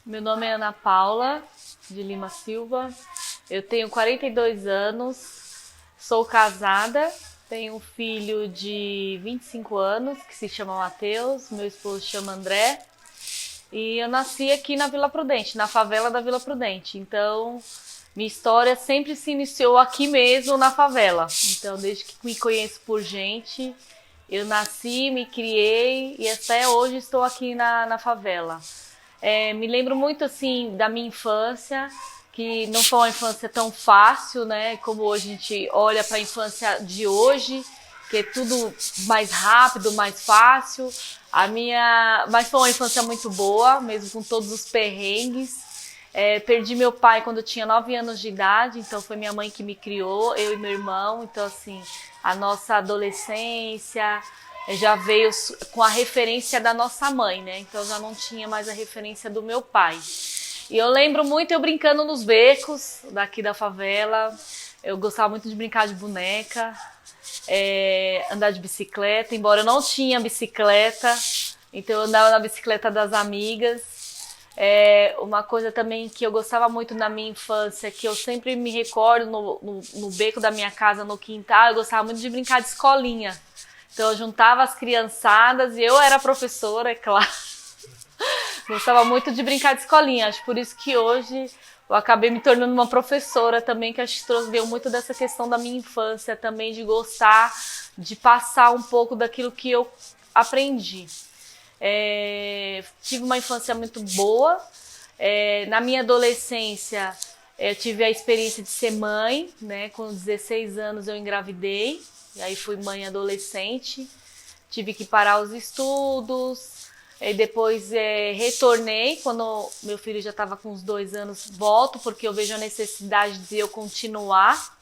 Meu nome é Ana Paula de Lima Silva, eu tenho 42 anos, sou casada, tenho um filho de 25 anos que se chama Matheus, meu esposo se chama André e eu nasci aqui na Vila Prudente, na favela da Vila Prudente, então minha história sempre se iniciou aqui mesmo na favela, então desde que me conheço por gente, eu nasci, me criei e até hoje estou aqui na favela. Me lembro muito assim da minha infância, que não foi uma infância tão fácil, né? Como hoje a gente olha para a infância de hoje, que é tudo mais rápido, mais fácil. Mas foi uma infância muito boa, mesmo com todos os perrengues. Perdi meu pai quando eu tinha 9 anos de idade, então foi minha mãe que me criou, eu e meu irmão. Então assim, a nossa adolescência já veio com a referência da nossa mãe, né? Então já não tinha mais a referência do meu pai. E eu lembro muito eu brincando nos becos daqui da favela. Eu gostava muito de brincar de boneca, andar de bicicleta, embora eu não tinha bicicleta, então eu andava na bicicleta das amigas. Uma coisa também que eu gostava muito na minha infância, que eu sempre me recordo no beco da minha casa, no quintal, eu gostava muito de brincar de escolinha. Então eu juntava as criançadas e eu era professora, é claro. Gostava muito de brincar de escolinha, acho por isso que hoje eu acabei me tornando uma professora também, que acho que veio muito dessa questão da minha infância também, de gostar, de passar um pouco daquilo que eu aprendi. Tive uma infância muito boa. Na minha adolescência, eu tive a experiência de ser mãe, né? Com 16 anos eu engravidei, e aí fui mãe adolescente, tive que parar os estudos, e depois retornei, quando meu filho já estava com uns 2 anos, volto, porque eu vejo a necessidade de eu continuar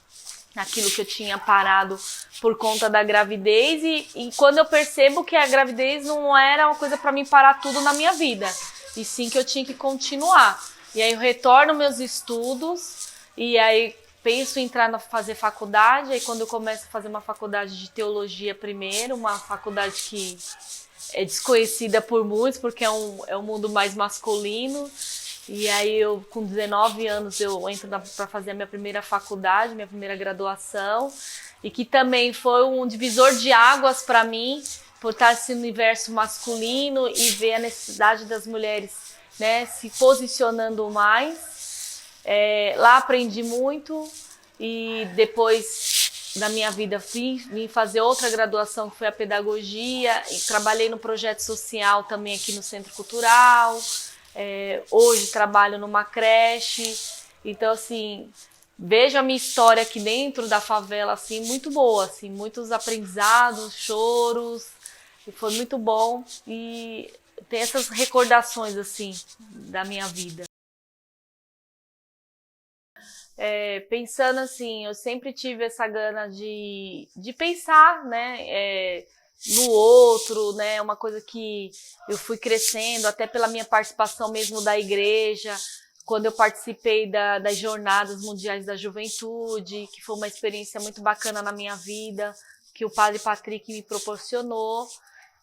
naquilo que eu tinha parado por conta da gravidez e quando eu percebo que a gravidez não era uma coisa para mim parar tudo na minha vida, e sim que eu tinha que continuar. E aí eu retorno meus estudos e aí penso em entrar fazer faculdade, aí quando eu começo a fazer uma faculdade de teologia primeiro, uma faculdade que é desconhecida por muitos, porque é um mundo mais masculino. E aí eu, com 19 anos, eu entro para fazer a minha primeira faculdade, minha primeira graduação, e que também foi um divisor de águas para mim, por estar nesse universo masculino e ver a necessidade das mulheres, né, se posicionando mais. Lá aprendi muito e depois da minha vida vim fazer outra graduação, que foi a pedagogia, e trabalhei no projeto social também aqui no Centro Cultural. Hoje trabalho numa creche, então assim, vejo a minha história aqui dentro da favela assim, muito boa, assim, muitos aprendizados, choros, e foi muito bom, e tem essas recordações assim da minha vida. Pensando assim, eu sempre tive essa gana de pensar, né, no outro, né, uma coisa que eu fui crescendo, até pela minha participação mesmo da igreja, quando eu participei das Jornadas Mundiais da Juventude, que foi uma experiência muito bacana na minha vida, que o Padre Patrick me proporcionou,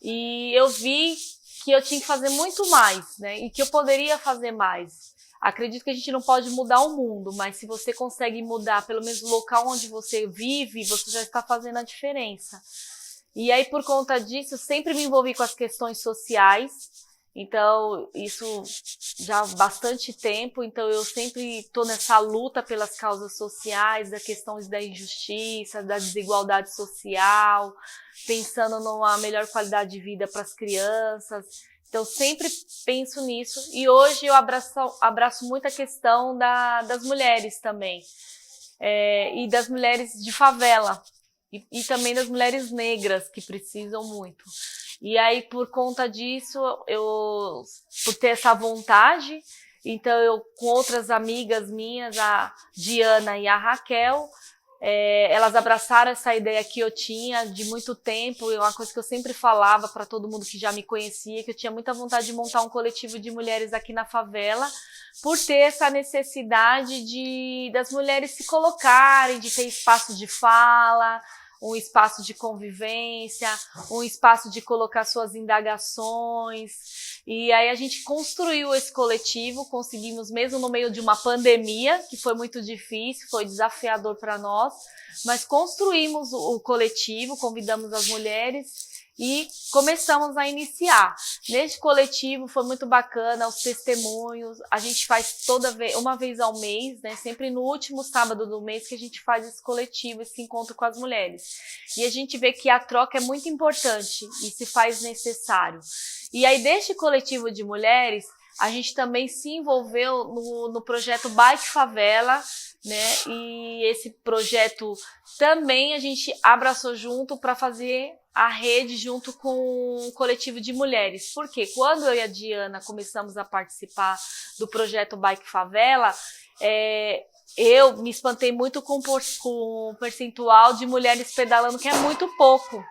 e eu vi que eu tinha que fazer muito mais, né, e que eu poderia fazer mais. Acredito que a gente não pode mudar o mundo, mas se você consegue mudar pelo menos o local onde você vive, você já está fazendo a diferença. E aí, por conta disso, eu sempre me envolvi com as questões sociais, então isso já há bastante tempo, então eu sempre estou nessa luta pelas causas sociais, da questão da injustiça, da desigualdade social, pensando numa melhor qualidade de vida para as crianças. Então, sempre penso nisso, e hoje eu abraço muito a questão das mulheres também, e das mulheres de favela, e também das mulheres negras, que precisam muito. E aí, por conta disso, por ter essa vontade, então eu, com outras amigas minhas, a Diana e a Raquel, elas abraçaram essa ideia que eu tinha de muito tempo, e uma coisa que eu sempre falava para todo mundo que já me conhecia, que eu tinha muita vontade de montar um coletivo de mulheres aqui na favela, por ter essa necessidade das mulheres se colocarem, de ter espaço de fala, um espaço de convivência, um espaço de colocar suas indagações. E aí a gente construiu esse coletivo, conseguimos mesmo no meio de uma pandemia, que foi muito difícil, foi desafiador para nós, mas construímos o coletivo, convidamos as mulheres e começamos a iniciar. Neste coletivo foi muito bacana, os testemunhos, a gente faz uma vez ao mês, né, sempre no último sábado do mês que a gente faz esse coletivo, esse encontro com as mulheres. E a gente vê que a troca é muito importante e se faz necessário. E aí deste coletivo de mulheres, a gente também se envolveu no projeto Bike Favela, né? E esse projeto também a gente abraçou junto para fazer a rede junto com o coletivo de mulheres. Porque quando eu e a Diana começamos a participar do projeto Bike Favela, eu me espantei muito com o percentual de mulheres pedalando, que é muito pouco.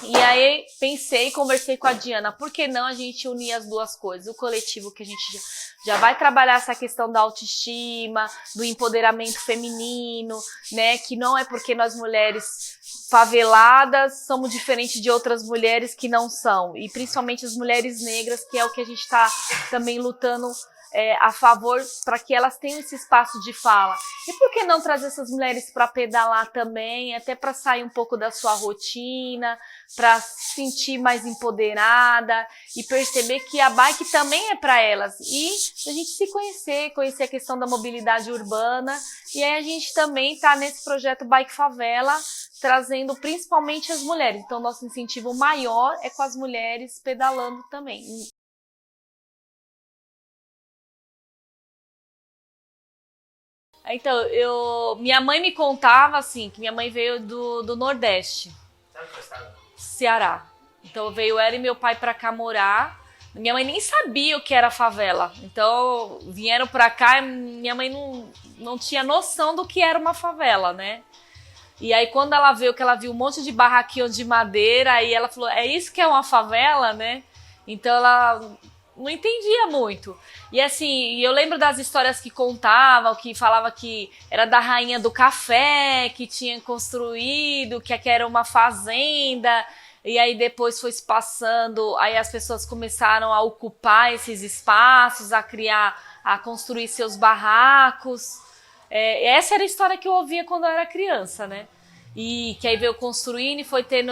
E aí pensei, conversei com a Diana, por que não a gente unir as duas coisas? O coletivo que a gente já vai trabalhar essa questão da autoestima, do empoderamento feminino, né? Que não é porque nós mulheres faveladas somos diferentes de outras mulheres que não são. E principalmente as mulheres negras, que é o que a gente está também lutando a favor, para que elas tenham esse espaço de fala. E por que não trazer essas mulheres para pedalar também, até para sair um pouco da sua rotina, para se sentir mais empoderada e perceber que a bike também é para elas. E a gente se conhecer a questão da mobilidade urbana. E aí a gente também está nesse projeto Bike Favela, trazendo principalmente as mulheres. Então nosso incentivo maior é com as mulheres pedalando também. Então, minha mãe me contava assim, que minha mãe veio do Nordeste, Ceará. Então veio ela e meu pai pra cá morar. Minha mãe nem sabia o que era favela. Então vieram pra cá e minha mãe não tinha noção do que era uma favela, né? E aí quando ela veio, que ela viu um monte de barraquinho de madeira, aí ela falou, é isso que é uma favela, né? Então ela não entendia muito. E assim, eu lembro das histórias que contavam, que falava que era da rainha do café, que tinha construído, que aqui era uma fazenda, e aí depois foi se passando, aí as pessoas começaram a ocupar esses espaços, a construir seus barracos. Essa era a história que eu ouvia quando eu era criança, né? E que aí veio construindo e foi tendo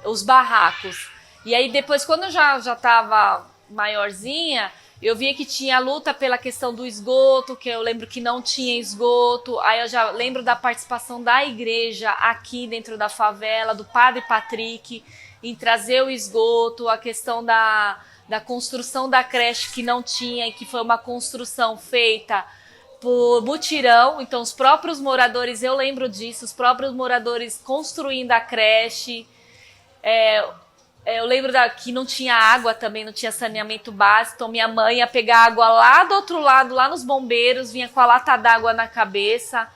os barracos. E aí depois, quando eu já estava maiorzinha, eu via que tinha a luta pela questão do esgoto, que eu lembro que não tinha esgoto. Aí eu já lembro da participação da igreja aqui dentro da favela, do Padre Patrick, em trazer o esgoto, a questão da construção da creche que não tinha e que foi uma construção feita por mutirão. Então os próprios moradores, eu lembro disso, os próprios moradores construindo a creche. Eu lembro que não tinha água também, não tinha saneamento básico, então minha mãe ia pegar água lá do outro lado, lá nos bombeiros, vinha com a lata d'água na cabeça,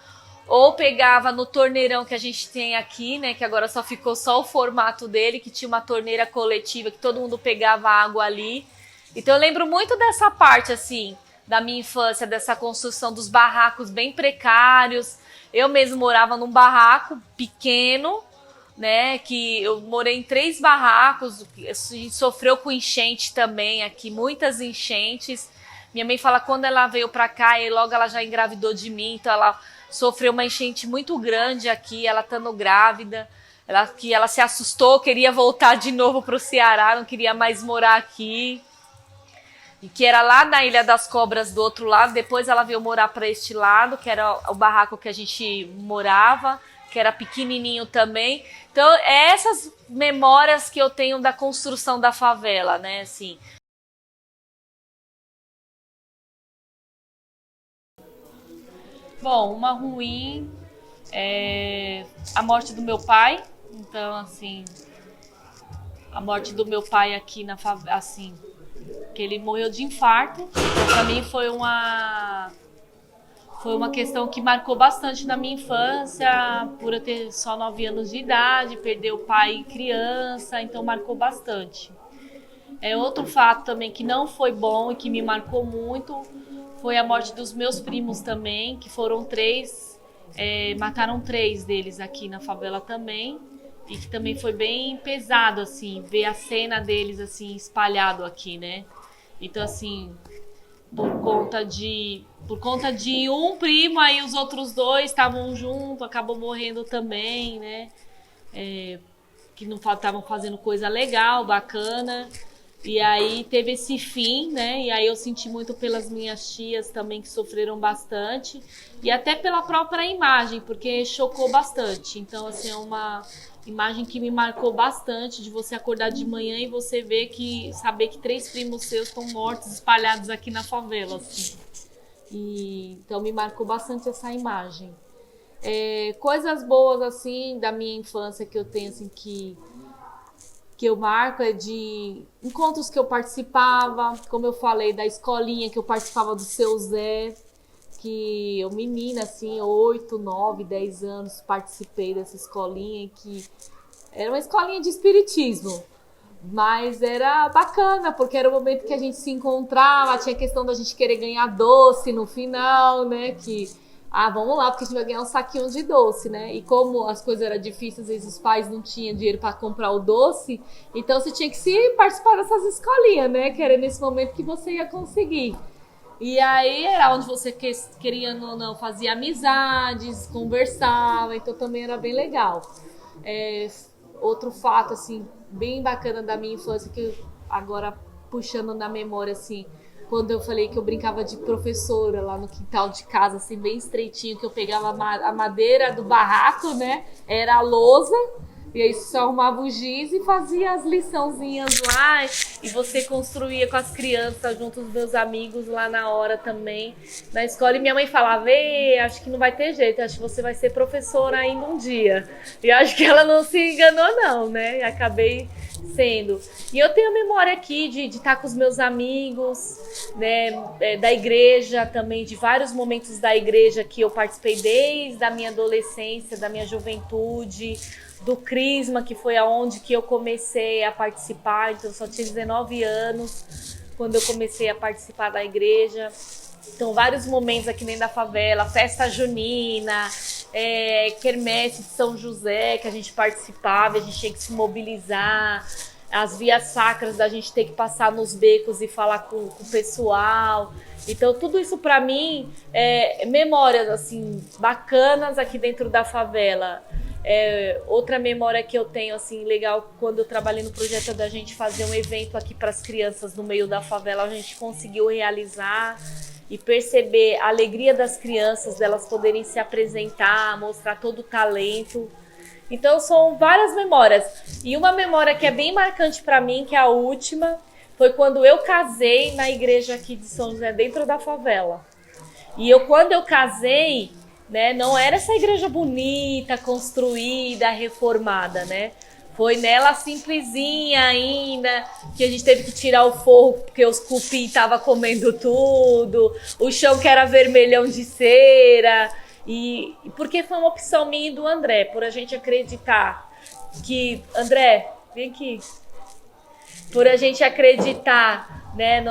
ou pegava no torneirão que a gente tem aqui, né, que agora só ficou só o formato dele, que tinha uma torneira coletiva, que todo mundo pegava água ali. Então eu lembro muito dessa parte, assim, da minha infância, dessa construção dos barracos bem precários. Eu mesmo morava num barraco pequeno, né, que eu morei em 3 barracos, a gente sofreu com enchente também aqui, muitas enchentes. Minha mãe fala que quando ela veio pra cá, e logo ela já engravidou de mim, então ela sofreu uma enchente muito grande aqui, ela estando grávida, ela se assustou, queria voltar de novo pro Ceará, não queria mais morar aqui, e que era lá na Ilha das Cobras do outro lado. Depois ela veio morar para este lado, que era o barraco que a gente morava, que era pequenininho também. Então, essas memórias que eu tenho da construção da favela, né, assim. Bom, uma ruim é a morte do meu pai. Então, assim, a morte do meu pai aqui na favela, assim, que ele morreu de infarto. Então, pra mim foi uma questão que marcou bastante na minha infância, por eu ter só 9 anos de idade, perder o pai criança, então marcou bastante. Outro fato também que não foi bom e que me marcou muito foi a morte dos meus primos também, que foram 3, mataram 3 deles aqui na favela também. E que também foi bem pesado, assim, ver a cena deles, assim, espalhado aqui, né? Então, assim, por conta de um primo, aí os outros 2 estavam juntos, acabou morrendo também, né? Que não estavam fazendo coisa legal, bacana. E aí teve esse fim, né? E aí eu senti muito pelas minhas tias também, que sofreram bastante. E até pela própria imagem, porque chocou bastante. Então, assim, é uma imagem que me marcou bastante, de você acordar de manhã e você saber que 3 primos seus estão mortos, espalhados aqui na favela, assim. Então me marcou bastante essa imagem. Coisas boas, assim, da minha infância que eu tenho, assim, que eu marco de encontros que eu participava, como eu falei, da escolinha que eu participava do Seu Zé, que eu menina, assim, 8, 9, 10 anos, participei dessa escolinha, que era uma escolinha de espiritismo, mas era bacana, porque era o momento que a gente se encontrava, tinha a questão da gente querer ganhar doce no final, né, vamos lá, porque a gente vai ganhar um saquinho de doce, né? E como as coisas eram difíceis, às vezes os pais não tinham dinheiro para comprar o doce, então você tinha que se participar dessas escolinhas, né? Que era nesse momento que você ia conseguir. E aí era onde você queria ou não, fazia amizades, conversava, então também era bem legal. Outro fato, assim, bem bacana da minha infância, que agora puxando na memória, assim, quando eu falei que eu brincava de professora lá no quintal de casa, assim, bem estreitinho, que eu pegava a madeira do barraco, né? Era a lousa, e aí só arrumava o giz e fazia as liçãozinhas lá. E você construía com as crianças, junto com os meus amigos lá na hora também, na escola. E minha mãe falava, acho que não vai ter jeito, acho que você vai ser professora ainda um dia. E acho que ela não se enganou não, né? E acabei sendo. E eu tenho memória aqui de estar com os meus amigos, né, da igreja também, de vários momentos da igreja que eu participei desde a minha adolescência, da minha juventude, do Crisma, que foi aonde que eu comecei a participar. Então eu só tinha 19 anos quando eu comecei a participar da igreja. Então vários momentos aqui dentro da favela, festa junina, quermesse de São José, que a gente participava, a gente tinha que se mobilizar, as vias sacras da gente ter que passar nos becos e falar com o pessoal. Então tudo isso para mim é memórias assim bacanas aqui dentro da favela. Outra memória que eu tenho assim legal, quando eu trabalhei no projeto da gente fazer um evento aqui para as crianças no meio da favela, a gente conseguiu realizar e perceber a alegria das crianças, delas poderem se apresentar, mostrar todo o talento. Então são várias memórias. E uma memória que é bem marcante para mim, que é a última, foi quando eu casei na igreja aqui de São José, dentro da favela. E quando eu casei, né, não era essa igreja bonita, construída, reformada, né? Foi nela simplesinha ainda, que a gente teve que tirar o forro porque os cupim estavam comendo tudo, o chão que era vermelhão de cera. E porque foi uma opção minha e do André, por a gente acreditar que... André, vem aqui. Por a gente acreditar, né,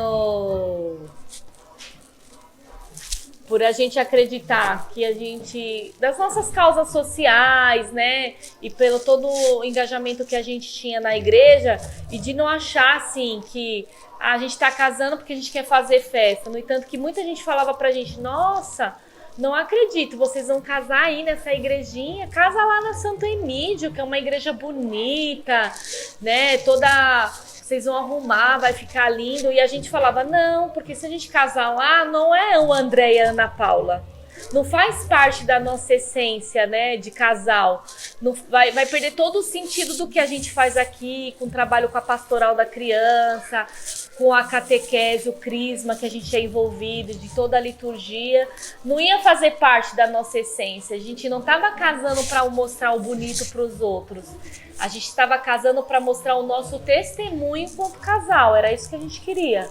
por a gente acreditar que a gente, das nossas causas sociais, né, e pelo todo o engajamento que a gente tinha na igreja, e de não achar, assim, que a gente tá casando porque a gente quer fazer festa. No entanto, que muita gente falava pra gente, nossa, não acredito, vocês vão casar aí nessa igrejinha, casa lá na Santo Emídio, que é uma igreja bonita, né, vocês vão arrumar, vai ficar lindo. E a gente falava, não, porque se a gente casar lá, não é o André e a Ana Paula. Não faz parte da nossa essência, né, de casal. Não, vai perder todo o sentido do que a gente faz aqui, com o trabalho com a pastoral da criança, com a catequese, o crisma que a gente é envolvido, de toda a liturgia. Não ia fazer parte da nossa essência. A gente não estava casando para mostrar o bonito para os outros. A gente estava casando para mostrar o nosso testemunho enquanto casal. Era isso que a gente queria.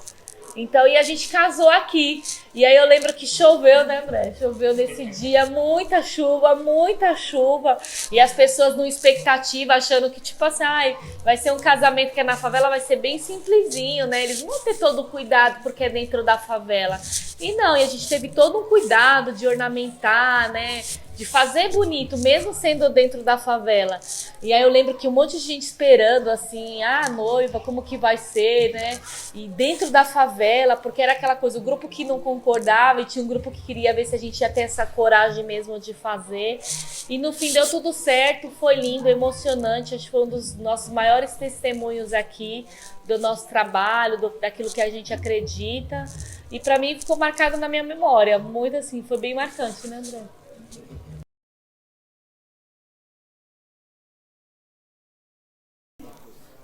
Então, e a gente casou aqui. E aí eu lembro que choveu, né, André? Choveu nesse dia, muita chuva, muita chuva. E as pessoas numa expectativa, achando que, tipo assim, ai, vai ser um casamento que é na favela, vai ser bem simplesinho, né? Eles vão ter todo o cuidado porque é dentro da favela. E não, e a gente teve todo um cuidado de ornamentar, né? De fazer bonito, mesmo sendo dentro da favela. E aí eu lembro que um monte de gente esperando, assim, noiva, como que vai ser, né? E dentro da favela, porque era aquela coisa, o grupo que não concordava e tinha um grupo que queria ver se a gente ia ter essa coragem mesmo de fazer. E no fim deu tudo certo, foi lindo, emocionante, acho que foi um dos nossos maiores testemunhos aqui, do nosso trabalho, daquilo que a gente acredita. E pra mim ficou marcado na minha memória, muito assim, foi bem marcante, né, André?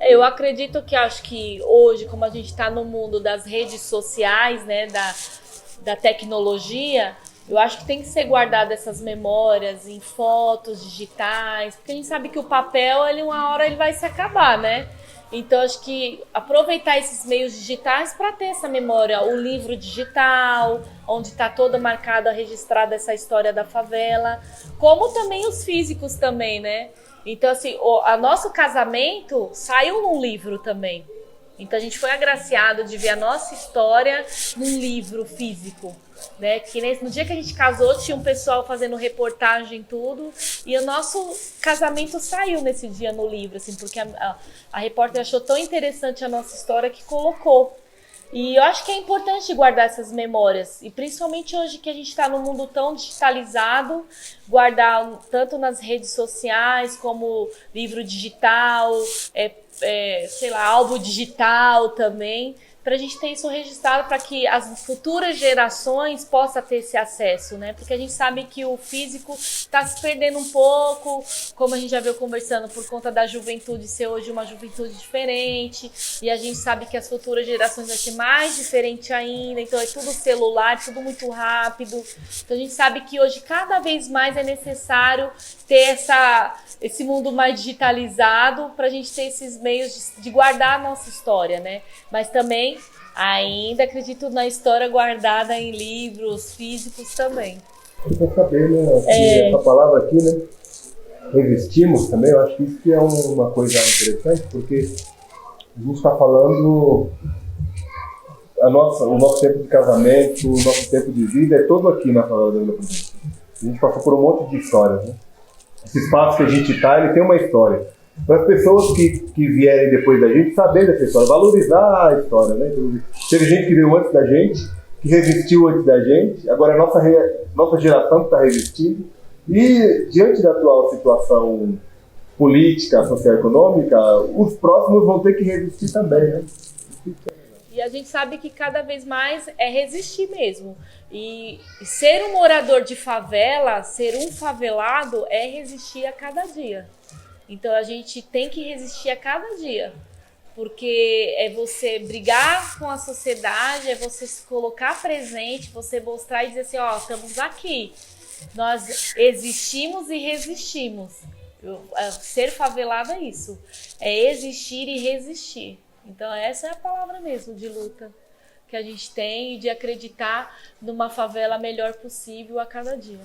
Eu acredito que acho que hoje, como a gente está no mundo das redes sociais, né, da tecnologia, eu acho que tem que ser guardado essas memórias em fotos digitais, porque a gente sabe que o papel, ele uma hora ele vai se acabar, né? Então acho que aproveitar esses meios digitais para ter essa memória, o livro digital, onde está toda marcada, registrada essa história da favela, como também os físicos também, né? Então, assim, o nosso casamento saiu num livro também. Então, a gente foi agraciado de ver a nossa história num livro físico, né? Que no dia que a gente casou, tinha um pessoal fazendo reportagem e tudo. E o nosso casamento saiu nesse dia no livro, assim, porque a repórter achou tão interessante a nossa história que colocou. E eu acho que é importante guardar essas memórias, e principalmente hoje que a gente está num mundo tão digitalizado, guardar tanto nas redes sociais como livro digital, sei lá, álbum digital também, para a gente ter isso registrado para que as futuras gerações possam ter esse acesso, né? Porque a gente sabe que o físico está se perdendo um pouco, como a gente já veio conversando, por conta da juventude ser hoje uma juventude diferente, e a gente sabe que as futuras gerações vai ser mais diferente ainda, então é tudo celular, tudo muito rápido. Então a gente sabe que hoje cada vez mais é necessário ter esse mundo mais digitalizado para a gente ter esses meios de guardar a nossa história, né? Mas também ainda acredito na história guardada em livros físicos também. Eu quero saber, né, que essa palavra aqui, né, resistimos também, eu acho que isso que é uma coisa interessante, porque a gente está falando o nosso tempo de casamento, o nosso tempo de vida é todo aqui na Favela da Vila Prudente. A gente passou por um monte de histórias, né? Esse espaço que a gente está, ele tem uma história. Para as pessoas que vierem depois da gente saber dessa história, valorizar a história, né? Teve gente que veio antes da gente, que resistiu antes da gente, agora é a nossa geração que está resistindo. E diante da atual situação política, social e econômica, os próximos vão ter que resistir também, né? E a gente sabe que cada vez mais é resistir mesmo. E ser um morador de favela, ser um favelado, é resistir a cada dia. Então a gente tem que resistir a cada dia. Porque é você brigar com a sociedade, é você se colocar presente, você mostrar e dizer assim, ó, estamos aqui. Nós existimos e resistimos. Ser favelado é isso. É existir e resistir. Então essa é a palavra mesmo de luta que a gente tem e de acreditar numa favela melhor possível a cada dia.